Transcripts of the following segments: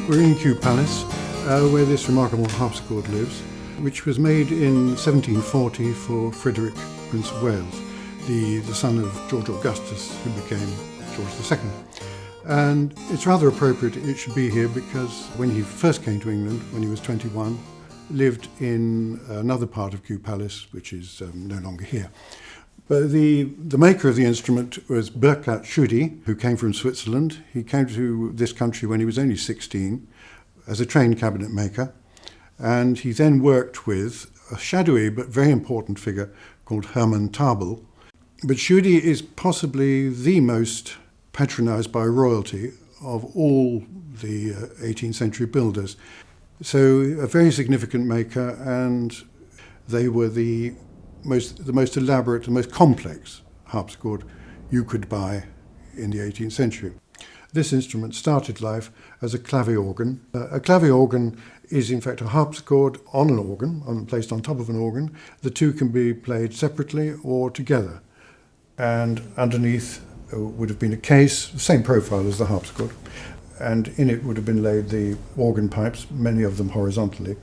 We're in Kew Palace, where this remarkable harpsichord lives, which was made in 1740 for Frederick, Prince of Wales, the son of George Augustus, who became George II. And it's rather appropriate it should be here because when he first came to England, when he was 21, lived in another part of Kew Palace, which is no longer here. But the maker of the instrument was Burkat Shudi, who came from Switzerland. He came to this country when he was only 16 as a trained cabinet maker. And he then worked with a shadowy but very important figure called Hermann Tabel. But Shudi is possibly the most patronised by royalty of all the 18th century builders. So a very significant maker, and they were the most elaborate, the most complex harpsichord you could buy in the 18th century. This instrument started life as a clavier organ. A clavier organ is in fact a harpsichord on an organ, placed on top of an organ. The two can be played separately or together. And underneath would have been a case, the same profile as the harpsichord, and in it would have been laid the organ pipes, many of them horizontally.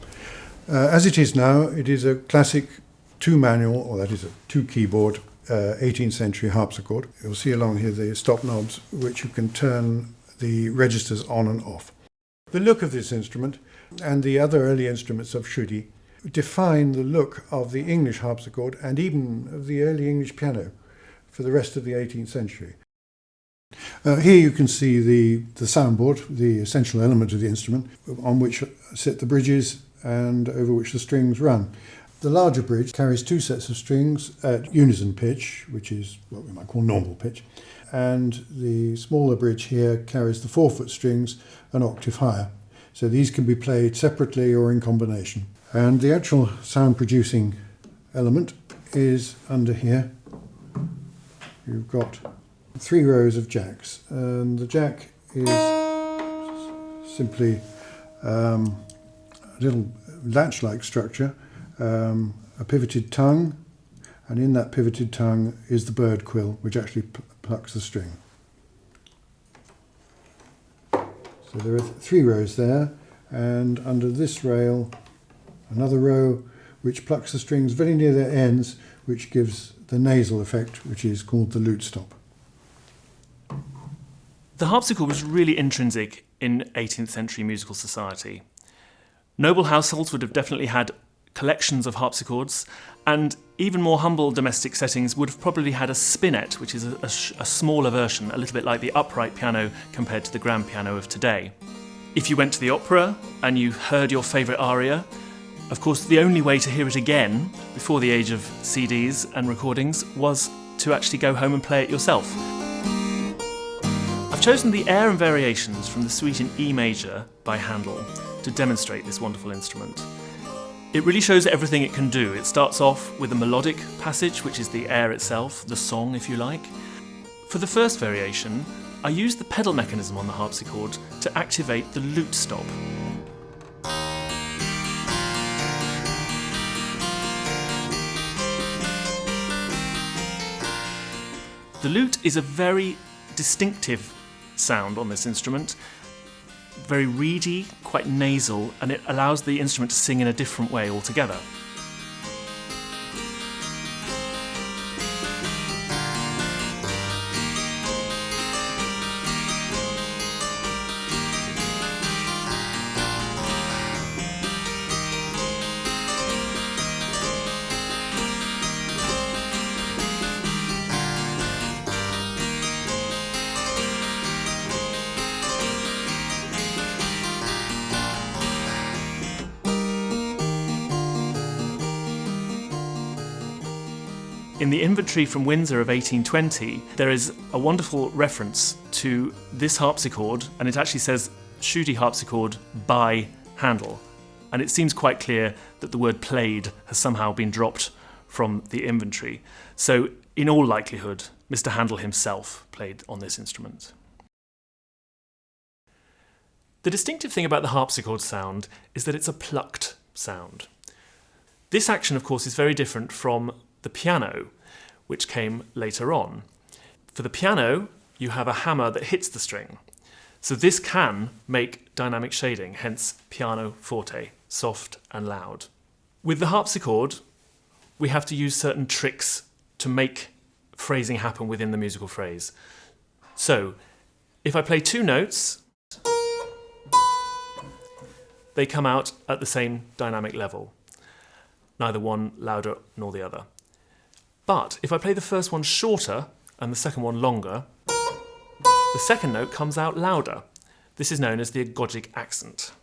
As it is now, it is a classic two-manual, or that is a two-keyboard, 18th century harpsichord. You'll see along here the stop knobs, which you can turn the registers on and off. The look of this instrument and the other early instruments of Shudi define the look of the English harpsichord and even of the early English piano for the rest of the 18th century. Here you can see the soundboard, the essential element of the instrument, on which sit the bridges and over which the strings run. The larger bridge carries two sets of strings at unison pitch, which is what we might call normal pitch, and the smaller bridge here carries the 4-foot strings an octave higher. So these can be played separately or in combination. And the actual sound producing element is under here. You've got 3 rows of jacks, and the jack is simply a little latch-like structure, a pivoted tongue, and in that pivoted tongue is the bird quill, which actually plucks the string. So there are 3 rows there, and under this rail, another row which plucks the strings very near their ends, which gives the nasal effect, which is called the lute stop. The harpsichord was really intrinsic in 18th century musical society. Noble households would have definitely had collections of harpsichords, and even more humble domestic settings would have probably had a spinet, which is a smaller version, a little bit like the upright piano compared to the grand piano of today. If you went to the opera and you heard your favourite aria, of course the only way to hear it again, before the age of CDs and recordings, was to actually go home and play it yourself. I've chosen the air and variations from the suite in E major by Handel to demonstrate this wonderful instrument. It really shows everything it can do. It starts off with a melodic passage, which is the air itself, the song if you like. For the first variation, I used the pedal mechanism on the harpsichord to activate the lute stop. The lute is a very distinctive sound on this instrument, very reedy, quite nasal, and it allows the instrument to sing in a different way altogether. In the inventory from Windsor of 1820, there is a wonderful reference to this harpsichord, and it actually says Shudi harpsichord by Handel. And it seems quite clear that the word played has somehow been dropped from the inventory. So, in all likelihood, Mr. Handel himself played on this instrument. The distinctive thing about the harpsichord sound is that it's a plucked sound. This action, of course, is very different from the piano, which came later on. For the piano, you have a hammer that hits the string. So this can make dynamic shading, hence piano forte, soft and loud. With the harpsichord, we have to use certain tricks to make phrasing happen within the musical phrase. So, if I play two notes, they come out at the same dynamic level, neither one louder nor the other. But if I play the first one shorter and the second one longer, the second note comes out louder. This is known as the agogic accent.